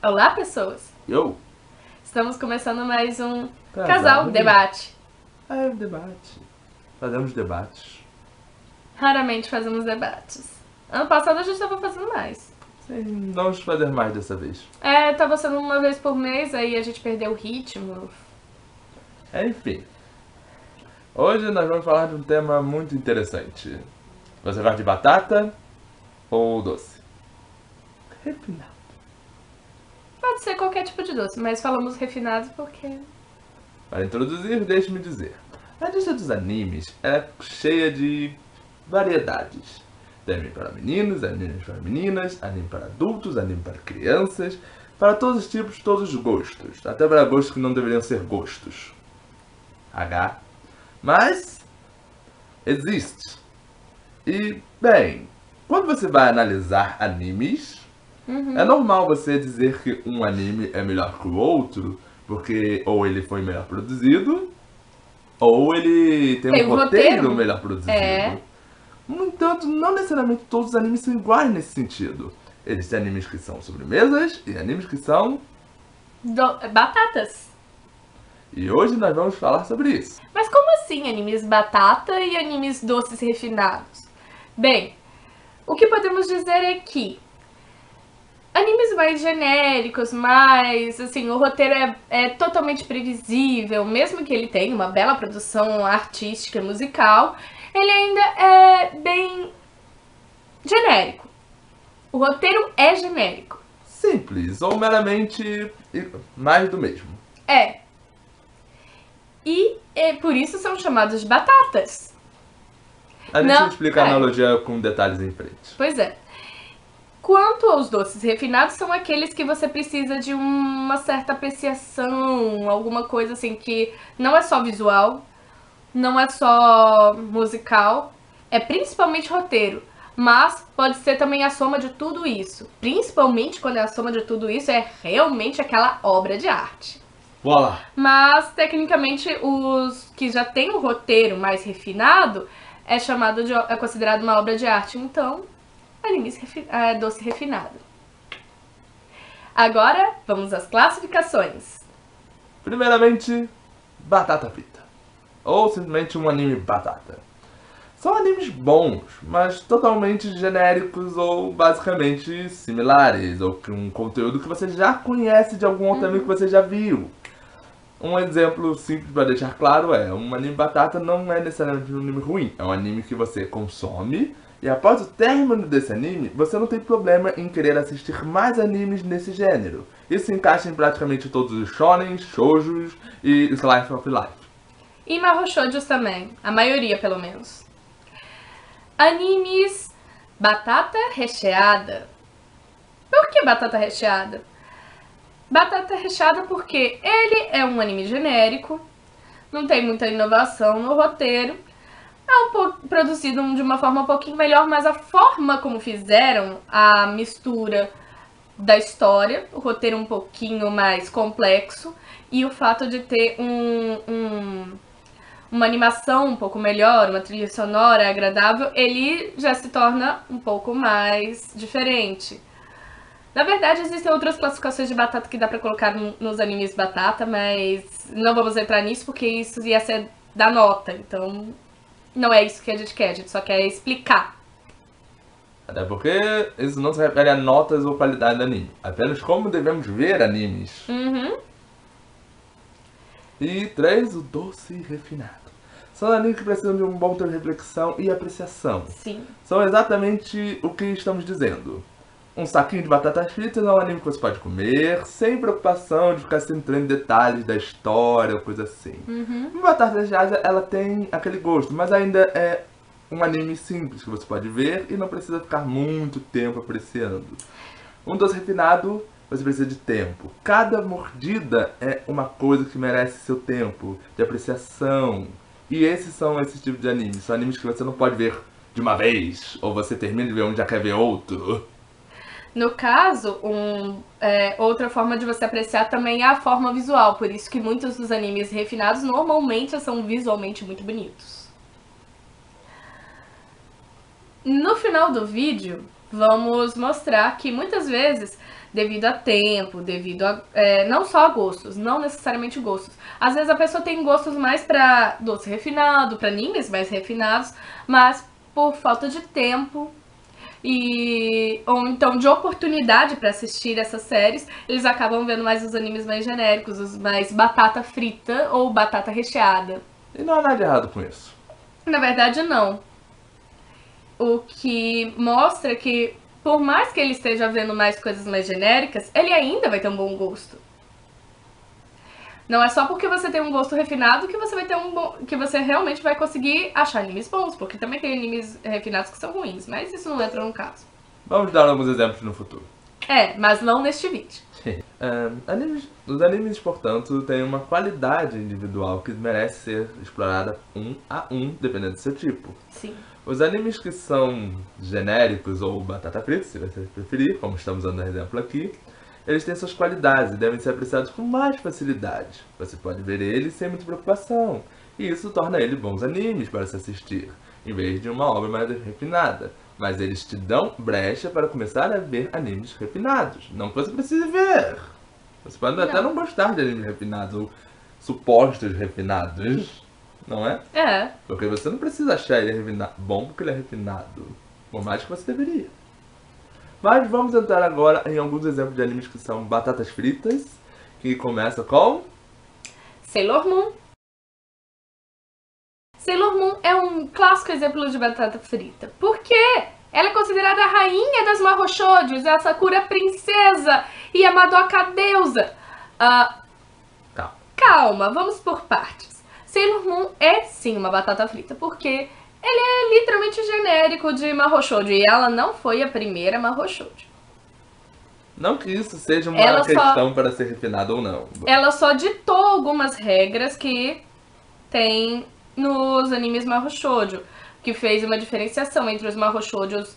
Olá, pessoas! Eu? Estamos começando mais um Casal Debate. É, debate. Fazemos debates. Raramente fazemos debates. Ano passado a gente estava fazendo mais. Sim, vamos fazer mais dessa vez. Tava sendo uma vez por mês, aí a gente perdeu o ritmo. Enfim. Hoje nós vamos falar de um tema muito interessante. Você gosta de batata ou doce? Refinado. Pode ser qualquer tipo de doce, mas falamos refinados porque... Para introduzir, deixe-me dizer. A lista dos animes é cheia de variedades. Tem anime para meninos, anime para meninas, anime para adultos, anime para crianças, para todos os tipos, todos os gostos. Até para gostos que não deveriam ser gostos. Mas existe. E, bem, quando você vai analisar animes, é normal você dizer que um anime é melhor que o outro, porque ou ele foi melhor produzido, ou ele tem um roteiro melhor produzido. No entanto, não necessariamente todos os animes são iguais nesse sentido. Existem animes que são sobremesas e animes que são... batatas. E hoje nós vamos falar sobre isso. Mas como assim animes batata e animes doces refinados? Bem, o que podemos dizer é que animes mais genéricos, mais, assim, o roteiro é totalmente previsível, mesmo que ele tenha uma bela produção artística e musical, ele ainda é bem genérico. O roteiro é genérico. Simples, ou meramente mais do mesmo. E por isso são chamados de batatas. Deixa eu explicar a analogia com detalhes em frente. Pois é. Quanto aos doces refinados, são aqueles que você precisa de uma certa apreciação, alguma coisa assim que não é só visual, não é só musical, é principalmente roteiro, mas pode ser também a soma de tudo isso. Principalmente quando é a soma de tudo isso, é realmente aquela obra de arte. Boa! Mas, tecnicamente, os que já têm o roteiro mais refinado é considerado uma obra de arte, então... animes doce refinado. Agora, vamos às classificações. Primeiramente, batata frita. Ou simplesmente um anime batata. São animes bons, mas totalmente genéricos ou basicamente similares. Ou com um conteúdo que você já conhece de algum outro anime que você já viu. Um exemplo simples para deixar claro é, um anime batata não é necessariamente um anime ruim. É um anime que você consome e após o término desse anime, você não tem problema em querer assistir mais animes nesse gênero. Isso se encaixa em praticamente todos os shonens, shoujos e slice of life. E mahou-shoujos também, a maioria pelo menos. Animes batata recheada. Por que batata recheada? Batata recheada porque ele é um anime genérico, não tem muita inovação no roteiro, é produzido de uma forma um pouquinho melhor, mas a forma como fizeram a mistura da história, o roteiro um pouquinho mais complexo e o fato de ter uma animação um pouco melhor, uma trilha sonora agradável, ele já se torna um pouco mais diferente. Na verdade, existem outras classificações de batata que dá pra colocar nos animes batata, mas não vamos entrar nisso porque isso ia ser da nota, então não é isso que a gente quer, a gente só quer explicar. Até porque isso não se refere a notas ou qualidade do anime, apenas como devemos ver animes. E 3, o doce refinado. São animes que precisam de um bom tempo de reflexão e apreciação. Sim. São exatamente o que estamos dizendo. Um saquinho de batatas fritas é um anime que você pode comer, sem preocupação de ficar se entrando em detalhes da história, coisa assim. Uma batata recheada, ela tem aquele gosto, mas ainda é um anime simples que você pode ver e não precisa ficar muito tempo apreciando. Um doce refinado, você precisa de tempo. Cada mordida é uma coisa que merece seu tempo de apreciação. E esses tipos de animes. São animes que você não pode ver de uma vez, ou você termina de ver um e já quer ver outro. No caso, outra forma de você apreciar também é a forma visual, por isso que muitos dos animes refinados normalmente são visualmente muito bonitos. No final do vídeo, vamos mostrar que muitas vezes devido a tempo, devido a não só a gostos, não necessariamente gostos. Às vezes a pessoa tem gostos mais pra doce refinado, pra animes mais refinados, mas por falta de tempo ou então de oportunidade pra assistir essas séries, eles acabam vendo mais os animes mais genéricos, os mais batata frita ou batata recheada. E não há nada de errado com isso. Na verdade, não. O que mostra que, por mais que ele esteja vendo mais coisas mais genéricas, ele ainda vai ter um bom gosto. Não é só porque você tem um gosto refinado que você vai ter que você realmente vai conseguir achar animes bons, porque também tem animes refinados que são ruins, mas isso não entra no caso. Vamos dar alguns exemplos no futuro. Mas não neste vídeo. Os animes, portanto, têm uma qualidade individual que merece ser explorada um a um, dependendo do seu tipo. Sim. Os animes que são genéricos ou batata frita, se você preferir, como estamos dando exemplo aqui, eles têm suas qualidades e devem ser apreciados com mais facilidade. Você pode ver eles sem muita preocupação, e isso torna eles bons animes para se assistir, em vez de uma obra mais refinada. Mas eles te dão brecha para começar a ver animes refinados. Não que você precise ver. Você pode até não gostar de animes refinados ou supostos refinados, não é? Porque você não precisa achar ele bom porque ele é refinado, por mais que você deveria. Mas vamos entrar agora em alguns exemplos de animes que são batatas fritas, que começa com Sailor Moon. Sailor Moon é um clássico exemplo de batata frita. Por quê? Ela é considerada a rainha das marrochoujos, a Sakura princesa e a Madoka deusa. Calma, vamos por partes. Sailor Moon é sim uma batata frita, porque ele é literalmente genérico de marrochoujo e ela não foi a primeira marrochoujo. Não que isso seja uma questão para ser refinado ou não. Ela só ditou algumas regras que tem nos animes marrochoujo, que fez uma diferenciação entre os marrochoujos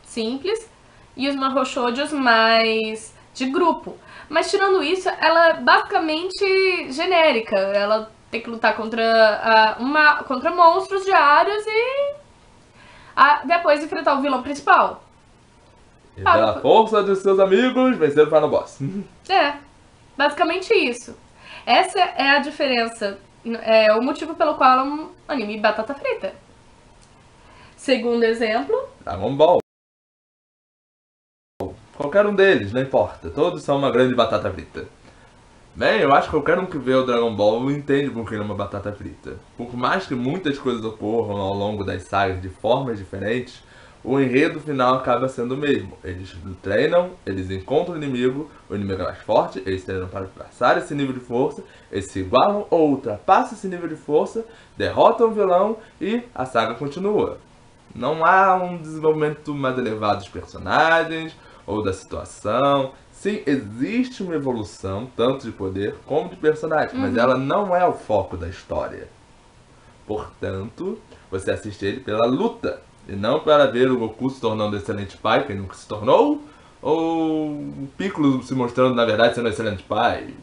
simples e os marrochoujos mais de grupo. Mas tirando isso, ela é basicamente genérica. Ela tem que lutar contra monstros diários e depois enfrentar o vilão principal. E pela força dos seus amigos, vencer o final boss. Basicamente isso. Essa é a diferença. É o motivo pelo qual é um anime batata frita. Segundo exemplo, Dragon Ball. Qualquer um deles, não importa. Todos são uma grande batata frita. Bem, eu acho que qualquer um que vê o Dragon Ball entende por que ele é uma batata frita. Por mais que muitas coisas ocorram ao longo das sagas de formas diferentes, o enredo final acaba sendo o mesmo. Eles treinam, eles encontram o inimigo é mais forte, eles treinam para passar esse nível de força, eles se igualam ou ultrapassam esse nível de força, derrotam o vilão e a saga continua. Não há um desenvolvimento mais elevado dos personagens ou da situação. Sim, existe uma evolução, tanto de poder como de personagem, mas ela não é o foco da história. Portanto, você assiste ele pela luta, e não para ver o Goku se tornando um excelente pai, que ele nunca se tornou, ou o Piccolo se mostrando, na verdade, sendo um excelente pai.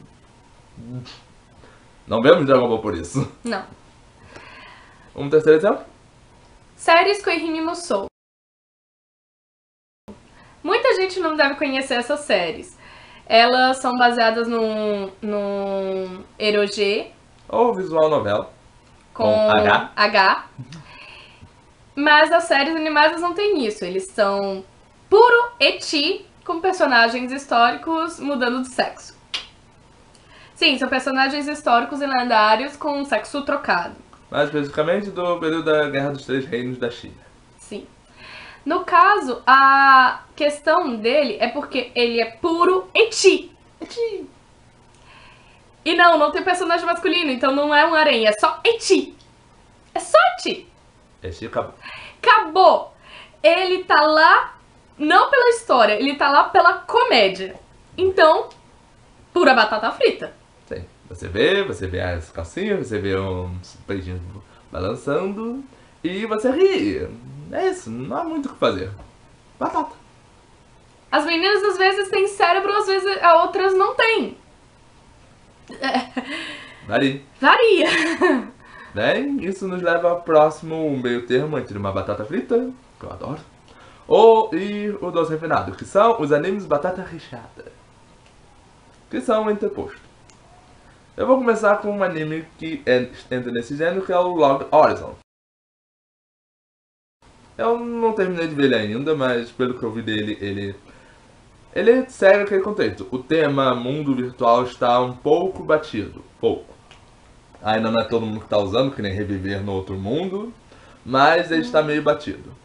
Não vemos Dragon Ball por isso. Não. Um terceiro exemplo? Séries Koihime Musou. Muita gente não deve conhecer essas séries. Elas são baseadas num eroge. Ou visual novel. Com H. Mas as séries animadas não tem isso. Eles são puro ecchi, com personagens históricos mudando de sexo. Sim, são personagens históricos e lendários com sexo trocado. Mais especificamente do período da Guerra dos Três Reinos da China. Sim. No caso, a questão dele é porque ele é puro ecchi. E não tem personagem masculino, então não é um harém, é só ecchi. É só ecchi. Ecchi acabou. Acabou. Ele tá lá não pela história, ele tá lá pela comédia. Então, pura batata frita. Sim. Você vê as calcinhas, você vê uns peitinhos balançando e você ri. É isso, não há muito o que fazer. Batata. As meninas às vezes têm cérebro, às vezes outras não têm. Varia. Bem, isso nos leva ao próximo meio termo entre uma batata frita, que eu adoro, E o doce refinado, que são os animes batata recheada, que são interpostos. Eu vou começar com um anime que entra nesse gênero, que é o Log Horizon. Eu não terminei de ver ele ainda, mas pelo que eu vi dele, ele segue aquele contexto. O tema mundo virtual está um pouco batido. Pouco. Ainda não é todo mundo que está usando, que nem reviver no outro mundo, mas ele está meio batido.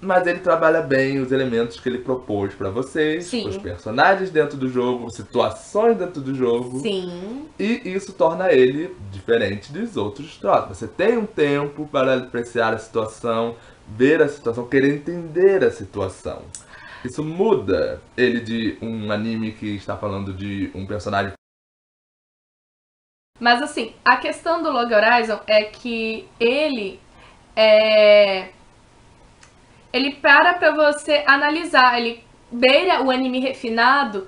Mas ele trabalha bem os elementos que ele propôs pra vocês, Sim. os personagens dentro do jogo, situações dentro do jogo. Sim. E isso torna ele diferente dos outros troços. Você tem um tempo para apreciar a situação, ver a situação, querer entender a situação. Isso muda ele de um anime que está falando de um personagem. Mas assim, a questão do Log Horizon é que ele para você analisar, ele beira o anime refinado,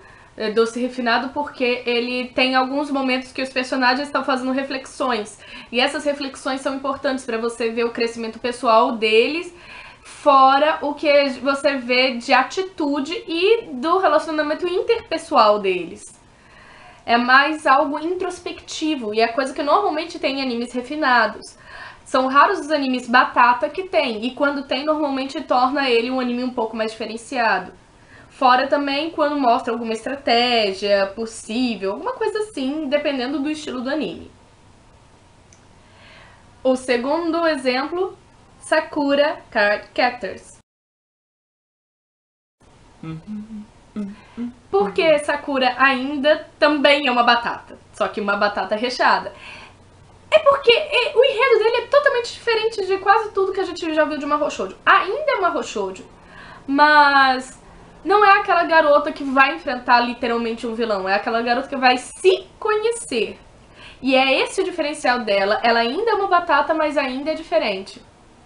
doce refinado, porque ele tem alguns momentos que os personagens estão fazendo reflexões. E essas reflexões são importantes para você ver o crescimento pessoal deles, fora o que você vê de atitude e do relacionamento interpessoal deles. É mais algo introspectivo e é coisa que normalmente tem em animes refinados. São raros os animes batata que tem, e quando tem, normalmente torna ele um anime um pouco mais diferenciado. Fora também quando mostra alguma estratégia possível, alguma coisa assim, dependendo do estilo do anime. O segundo exemplo, Sakura Card Captors. Porque Sakura ainda também é uma batata, só que uma batata recheada. É porque o enredo dele é totalmente diferente de quase tudo que a gente já viu de Mahou Shoujo. Ainda é Mahou Shoujo, mas não é aquela garota que vai enfrentar literalmente um vilão. É aquela garota que vai se conhecer. E é esse o diferencial dela. Ela ainda é uma batata, mas ainda é diferente.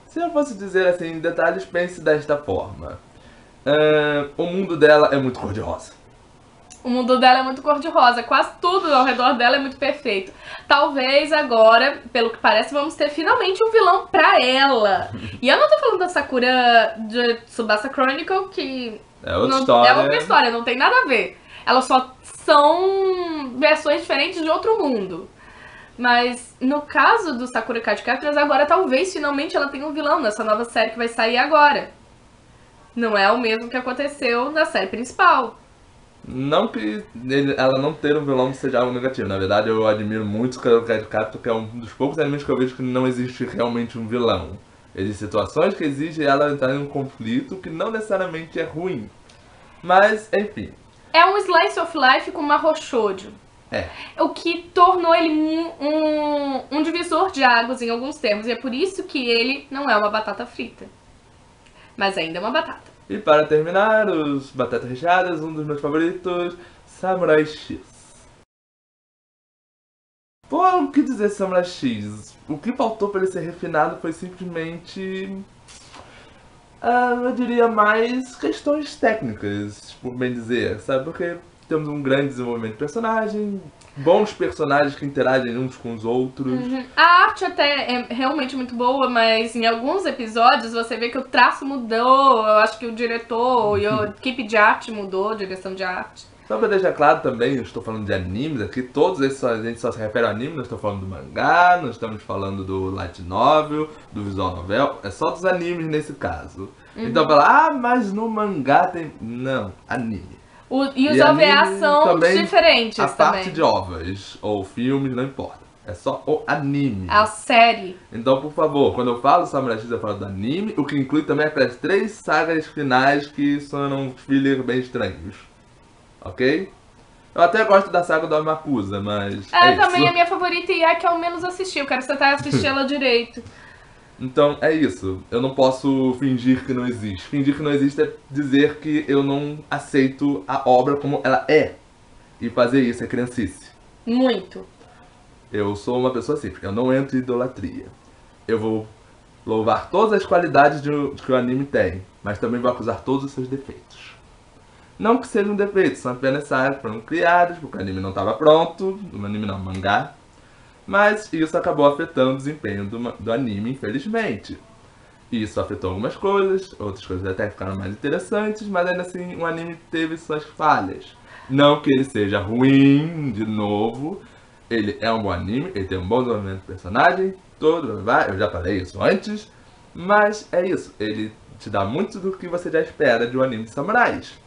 Se eu fosse dizer assim em detalhes, pense desta forma. O mundo dela é muito cor-de-rosa. O mundo dela é muito cor-de-rosa, quase tudo ao redor dela é muito perfeito. Talvez agora, pelo que parece, vamos ter finalmente um vilão pra ela. E eu não tô falando da Sakura de Tsubasa Chronicle, que É outra não, história. é outra história, não tem nada a ver. Elas só são versões diferentes de outro mundo. Mas no caso do Sakura Card Captors, agora talvez finalmente ela tenha um vilão nessa nova série que vai sair agora. Não é o mesmo que aconteceu na série principal. Não que ela não ter um vilão seja algo negativo. Na verdade, eu admiro muito o Sakura Card Captor, que é um dos poucos animes que eu vejo que não existe realmente um vilão. Existem situações que exigem ela entrar em um conflito que não necessariamente é ruim. Mas, enfim. É um slice of life com Mahou Shoujo. É. O que tornou ele um divisor de águas em alguns termos. E é por isso que ele não é uma batata frita. Mas ainda é uma batata. E para terminar, os batatas recheadas, um dos meus favoritos, Samurai X. Pô, o que dizer Samurai X? O que faltou para ele ser refinado foi simplesmente... eu diria mais questões técnicas, por bem dizer, sabe? Porque temos um grande desenvolvimento de personagem, bons personagens que interagem uns com os outros. A arte até é realmente muito boa, mas em alguns episódios você vê que o traço mudou. Eu acho que o diretor e a equipe de arte mudou, a direção de arte. Só pra deixar claro também, eu estou falando de animes aqui, todos esses a gente só se refere ao anime, nós estamos falando do mangá, nós estamos falando do light novel, do visual novel, é só dos animes nesse caso. Então fala, mas no mangá tem... Não, anime. E os OVAs são também, diferentes a também. parte de ovas ou filmes, não importa. É só o anime. A série. Então, por favor, quando eu falo Samurai X, eu falo do anime, o que inclui também aquelas 3 sagas finais que são filler bem estranhos. Ok? Eu até gosto da saga do Amakusa, mas Também isso. é minha favorita e é a que eu menos assisti. Eu quero tentar assistir ela direito. Então, é isso. Eu não posso fingir que não existe. Fingir que não existe é dizer que eu não aceito a obra como ela é. E fazer isso é criancice. Muito. Eu sou uma pessoa simples. Eu não entro em idolatria. Eu vou louvar todas as qualidades que o anime tem, mas também vou acusar todos os seus defeitos. Não que sejam defeitos, são apenas sagas que foram criadas, porque o anime não estava pronto, o anime não, o mangá. Mas isso acabou afetando o desempenho do anime, infelizmente. E isso afetou algumas coisas, outras coisas até ficaram mais interessantes, mas ainda assim o anime teve suas falhas. Não que ele seja ruim, de novo, ele é um bom anime, ele tem um bom desenvolvimento de personagem, todo, eu já falei isso antes, mas é isso, ele te dá muito do que você já espera de um anime de samurais.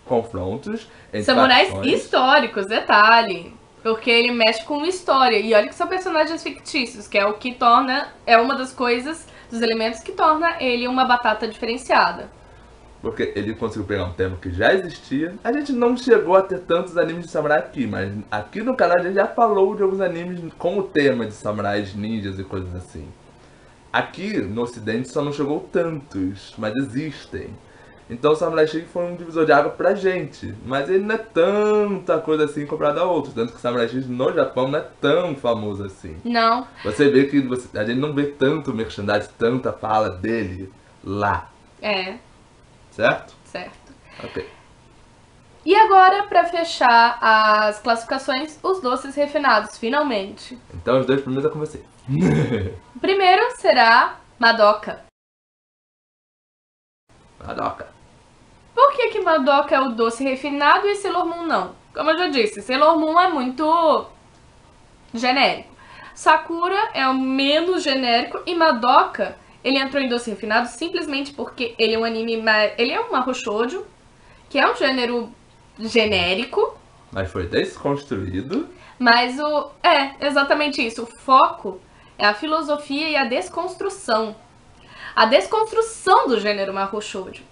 Confrontos entre Samurais facções. históricos, detalhe. Porque ele mexe com história. E olha que são personagens fictícios, que é o que torna. É uma das coisas, dos elementos que torna ele uma batata diferenciada. Porque ele conseguiu pegar um tema que já existia. A gente não chegou a ter tantos animes de samurai aqui, mas aqui no canal a gente já falou de alguns animes com o tema de samurais, ninjas e coisas assim. Aqui no ocidente só não chegou tantos, mas existem. Então o Samurai X foi um divisor de água pra gente, mas ele não é tanta coisa assim comparado a outros. Tanto que o Samurai X no Japão não é tão famoso assim. Não. Você vê que a gente não vê tanto merchandising, tanta fala dele lá. É. Certo? Certo. Ok. E agora, pra fechar as classificações, os doces refinados, finalmente. Então os dois primeiros é com você. O primeiro será Madoka. Madoka. Por que Madoka é o doce refinado e Sailor Moon não? Como eu já disse, Sailor Moon é muito genérico. Sakura é o menos genérico e Madoka, ele entrou em doce refinado simplesmente porque ele é um anime, ele é um mahou shoujo, que é um gênero genérico. Mas foi desconstruído. Mas exatamente isso. O foco é a filosofia e a desconstrução. A desconstrução do gênero mahou shoujo.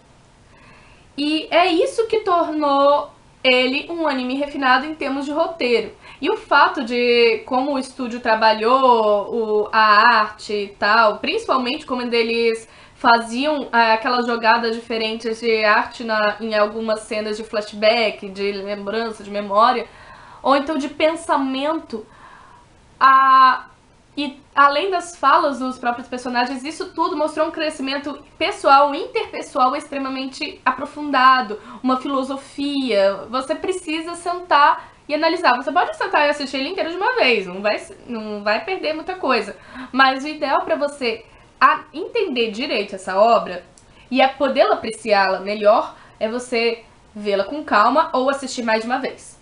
E é isso que tornou ele um anime refinado em termos de roteiro. E o fato de como o estúdio trabalhou a arte e tal, principalmente como eles faziam aquelas jogadas diferentes de arte em algumas cenas de flashback, de lembrança, de memória, ou então de pensamento, e além das falas dos próprios personagens, isso tudo mostrou um crescimento pessoal, interpessoal extremamente aprofundado, uma filosofia. Você precisa sentar e analisar. Você pode sentar e assistir ele inteiro de uma vez, não vai perder muita coisa. Mas o ideal para você entender direito essa obra e podê-la apreciá-la melhor é você vê-la com calma ou assistir mais de uma vez.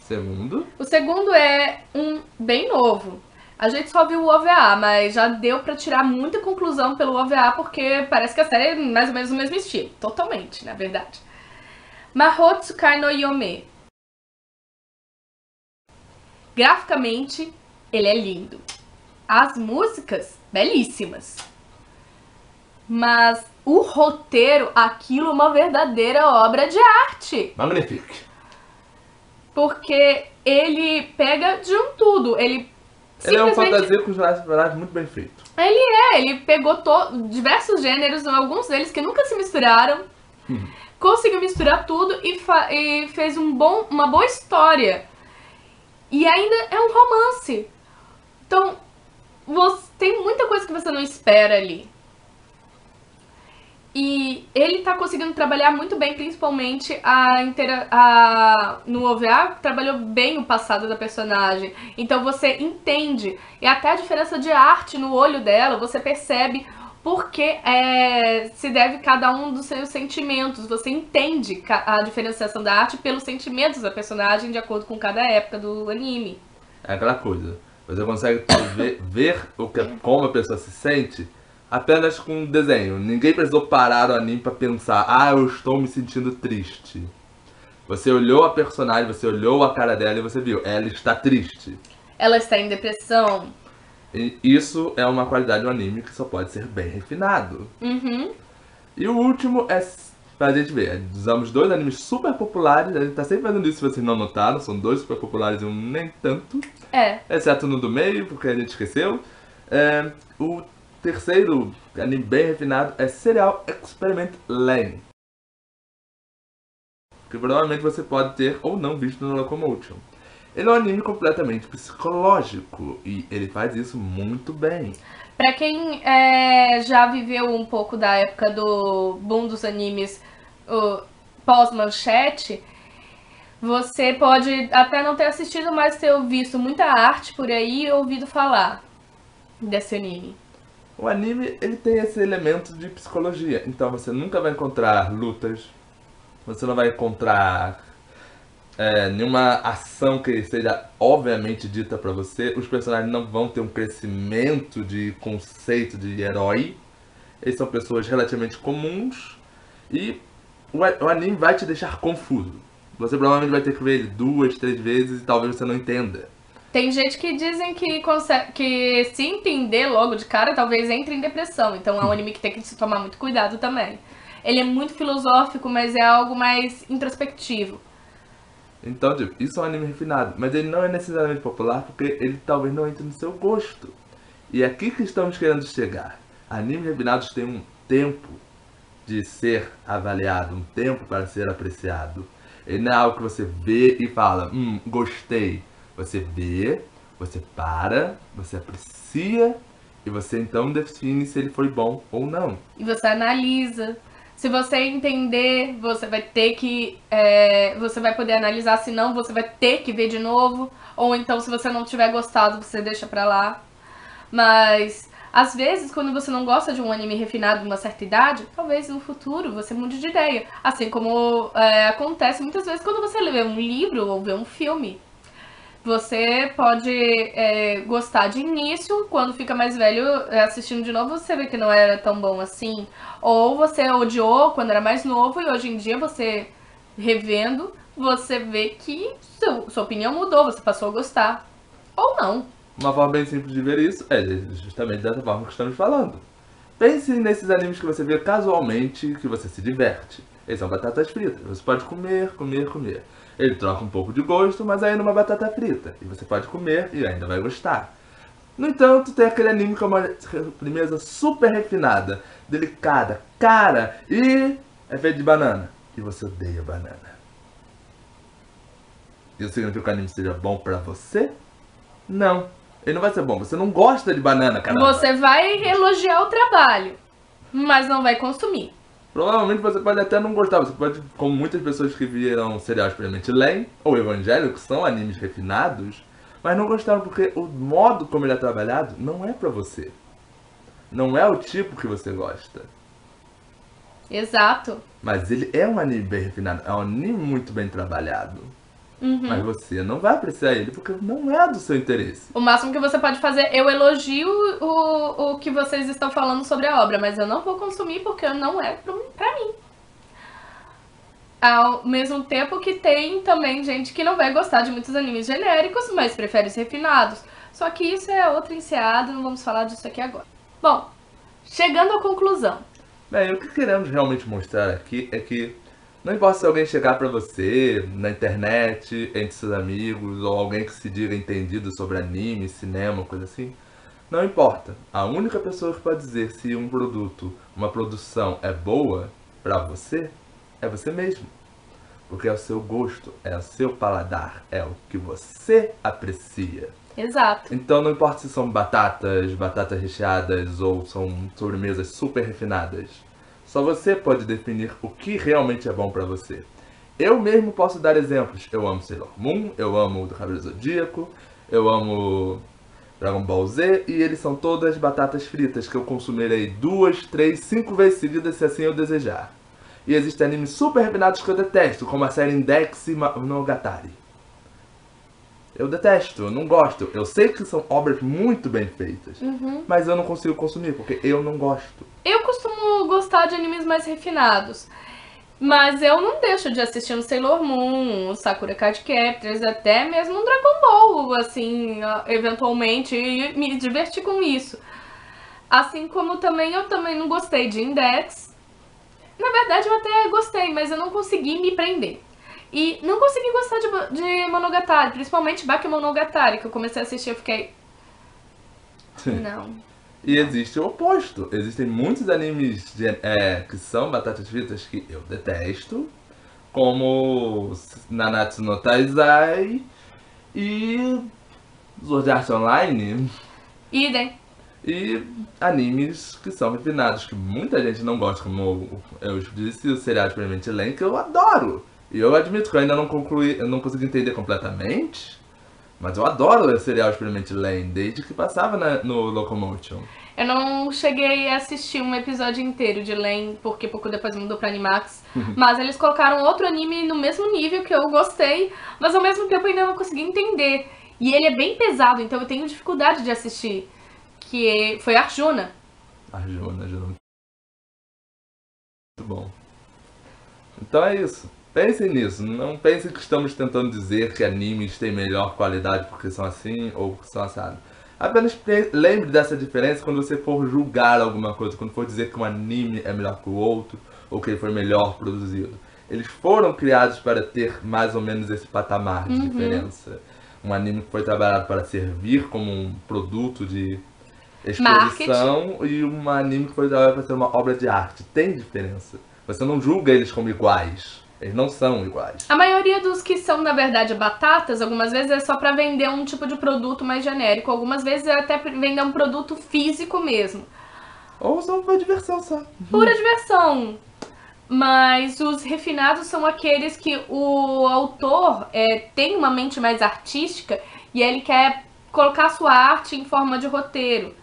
Segundo. O segundo é um bem novo. A gente só viu o OVA, mas já deu pra tirar muita conclusão pelo OVA, porque parece que a série é mais ou menos o mesmo estilo. Totalmente, na verdade. Mahou Tsukai no Yome. Graficamente, ele é lindo. As músicas, belíssimas. Mas o roteiro, aquilo é uma verdadeira obra de arte. Magnifique. Porque ele pega de um tudo. Ele é um fantasia com os personagens muito bem feito. Ele pegou diversos gêneros, alguns deles que nunca se misturaram. Conseguiu misturar tudo e fez uma boa história. E ainda é um romance. Então, tem muita coisa que você não espera ali. E ele tá conseguindo trabalhar muito bem, principalmente no OVA, trabalhou bem o passado da personagem. Então você entende, e até a diferença de arte no olho dela, você percebe porque se deve cada um dos seus sentimentos. Você entende a diferenciação da arte pelos sentimentos da personagem de acordo com cada época do anime. É aquela coisa, você consegue ver como a pessoa se sente apenas com um desenho. Ninguém precisou parar o anime pra pensar, eu estou me sentindo triste. Você olhou a personagem, você olhou a cara dela e você viu, ela está triste. Ela está em depressão. E isso é uma qualidade do anime que só pode ser bem refinado. Uhum. E o último é pra gente ver, usamos dois animes super populares, a gente tá sempre fazendo isso se vocês não notaram, são dois super populares e um nem tanto. Exceto no do meio, porque a gente esqueceu. O terceiro anime bem refinado é Serial Experiment Lain, que provavelmente você pode ter ou não visto no Locomotion. Ele é um anime completamente psicológico e ele faz isso muito bem. Pra quem já viveu um pouco da época do boom dos animes pós-manchete, você pode até não ter assistido, mas ter visto muita arte por aí e ouvido falar desse anime. O anime, ele tem esse elemento de psicologia. Então você nunca vai encontrar lutas, você não vai encontrar nenhuma ação que seja obviamente dita pra você. Os personagens não vão ter um crescimento de conceito de herói. Eles são pessoas relativamente comuns. E o anime vai te deixar confuso. Você provavelmente vai ter que ver ele 2, 3 vezes e talvez você não entenda. Tem gente que dizem que, que se entender logo de cara, talvez entre em depressão. Então é um anime que tem que se tomar muito cuidado também. Ele é muito filosófico, mas é algo mais introspectivo. Então, tipo, isso é um anime refinado, mas ele não é necessariamente popular porque ele talvez não entre no seu gosto. E é aqui que estamos querendo chegar. Animes refinados têm um tempo de ser avaliado, um tempo para ser apreciado. Ele não é algo que você vê e fala, gostei. Você vê, você para, você aprecia e você então define se ele foi bom ou não. E você analisa. Se você entender, você vai ter que. Você vai poder analisar, se não, você vai ter que ver de novo. Ou então, se você não tiver gostado, você deixa pra lá. Mas, às vezes, quando você não gosta de um anime refinado de uma certa idade, talvez no futuro você mude de ideia. Assim como acontece muitas vezes quando você lê um livro ou vê um filme. Você pode gostar de início, quando fica mais velho assistindo de novo, você vê que não era tão bom assim. Ou você odiou quando era mais novo e hoje em dia você revendo, você vê que sua opinião mudou, você passou a gostar. Ou não. Uma forma bem simples de ver isso é justamente dessa forma que estamos falando. Pense nesses animes que você vê casualmente, que você se diverte. Eles são batatas fritas. Você pode comer, comer, comer. Ele troca um pouco de gosto, mas ainda é uma batata frita. E você pode comer e ainda vai gostar. No entanto, tem aquele anime que é uma sobremesa super refinada, delicada, cara e é feito de banana. E você odeia banana. Isso significa que o anime seja bom pra você? Não. Ele não vai ser bom. Você não gosta de banana, caramba. Você vai elogiar o trabalho, mas não vai consumir. Provavelmente você pode até não gostar. Você pode, como muitas pessoas que viram serial Experimente Lain ou Evangelho, que são animes refinados, mas não gostaram porque o modo como ele é trabalhado não é pra você. Não é o tipo que você gosta. Exato. Mas ele é um anime bem refinado. É um anime muito bem trabalhado. Mas você não vai apreciar ele porque não é do seu interesse. O máximo que você pode fazer, eu elogio o que vocês estão falando sobre a obra, mas eu não vou consumir porque não é pra mim. Ao mesmo tempo que tem também gente que não vai gostar de muitos animes genéricos, mas prefere os refinados. Só que isso é outro enseado, não vamos falar disso aqui agora. Bom, chegando à conclusão. Bem, o que queremos realmente mostrar aqui é que não importa se alguém chegar pra você na internet, entre seus amigos, ou alguém que se diga entendido sobre anime, cinema, coisa assim. Não importa. A única pessoa que pode dizer se um produto, uma produção é boa pra você, é você mesmo. Porque é o seu gosto, é o seu paladar, é o que você aprecia. Exato. Então não importa se são batatas recheadas ou são sobremesas super refinadas. Só você pode definir o que realmente é bom pra você. Eu mesmo posso dar exemplos. Eu amo Sailor Moon, eu amo o do Cavaleiro Zodíaco, eu amo Dragon Ball Z, e eles são todas batatas fritas que eu consumirei 2, 3, 5 vezes seguidas se assim eu desejar. E existem animes super refinados que eu detesto, como a série Index Monogatari. Eu detesto, eu não gosto. Eu sei que são obras muito bem feitas, mas eu não consigo consumir porque eu não gosto. Eu costumo gostar de animes mais refinados, mas eu não deixo de assistir um Sailor Moon, um Sakura Card Captors, até mesmo um Dragon Ball, assim, eventualmente, e me divertir com isso. Assim como eu também não gostei de Index. Na verdade, eu até gostei, mas eu não consegui me prender. E não consegui gostar de Monogatari, principalmente Bakemonogatari, que eu comecei a assistir e eu fiquei... Não. E existe o oposto. Existem muitos animes que são batatas fritas que eu detesto, como Nanatsu no Taizai e Sword Art Online. Idem. E animes que são refinados, que muita gente não gosta, como eu disse, o seriado Experimente Lain, que eu adoro. E eu admito que eu ainda não concluí, eu não consegui entender completamente, Mas eu adoro o serial Experiment Lane, desde que passava no Locomotion. Eu não cheguei a assistir um episódio inteiro de Len, porque pouco depois mudou pra Animax. Mas eles colocaram outro anime no mesmo nível que eu gostei, mas ao mesmo tempo eu ainda não consegui entender. E ele é bem pesado, então eu tenho dificuldade de assistir. Que foi Arjuna. Arjuna, muito bom. Então é isso. Pensem nisso. Não pensem que estamos tentando dizer que animes têm melhor qualidade porque são assim ou porque são assados. Apenas lembre dessa diferença quando você for julgar alguma coisa, quando for dizer que um anime é melhor que o outro ou que ele foi melhor produzido. Eles foram criados para ter mais ou menos esse patamar de diferença. Um anime que foi trabalhado para servir como um produto de exposição e um anime que foi trabalhado para ser uma obra de arte. Tem diferença. Você não julga eles como iguais. Eles não são iguais. A maioria dos que são, na verdade, batatas, algumas vezes é só pra vender um tipo de produto mais genérico. Algumas vezes é até vender um produto físico mesmo. Ou só uma diversão só. Pura diversão. Mas os refinados são aqueles que o autor tem uma mente mais artística e ele quer colocar sua arte em forma de roteiro.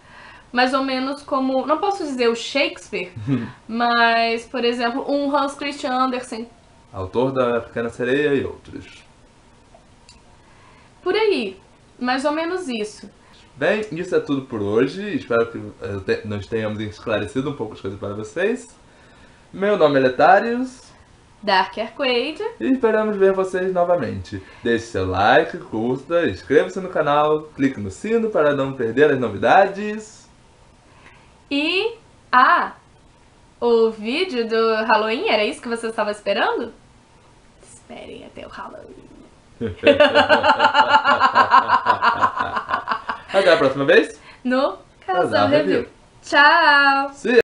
Mais ou menos como, não posso dizer o Shakespeare, mas, por exemplo, um Hans Christian Andersen. Autor da Pequena Sereia e outros. Por aí, mais ou menos isso. Bem, isso é tudo por hoje. Espero que nós tenhamos esclarecido um pouco as coisas para vocês. Meu nome é Letarius. Dark Arcade. E esperamos ver vocês novamente. Deixe seu like, curta, inscreva-se no canal, clique no sino para não perder as novidades. E, o vídeo do Halloween, era isso que você estava esperando? Esperem até o Halloween. Até a próxima vez. No Casal Casal Review. Review. Tchau! See ya.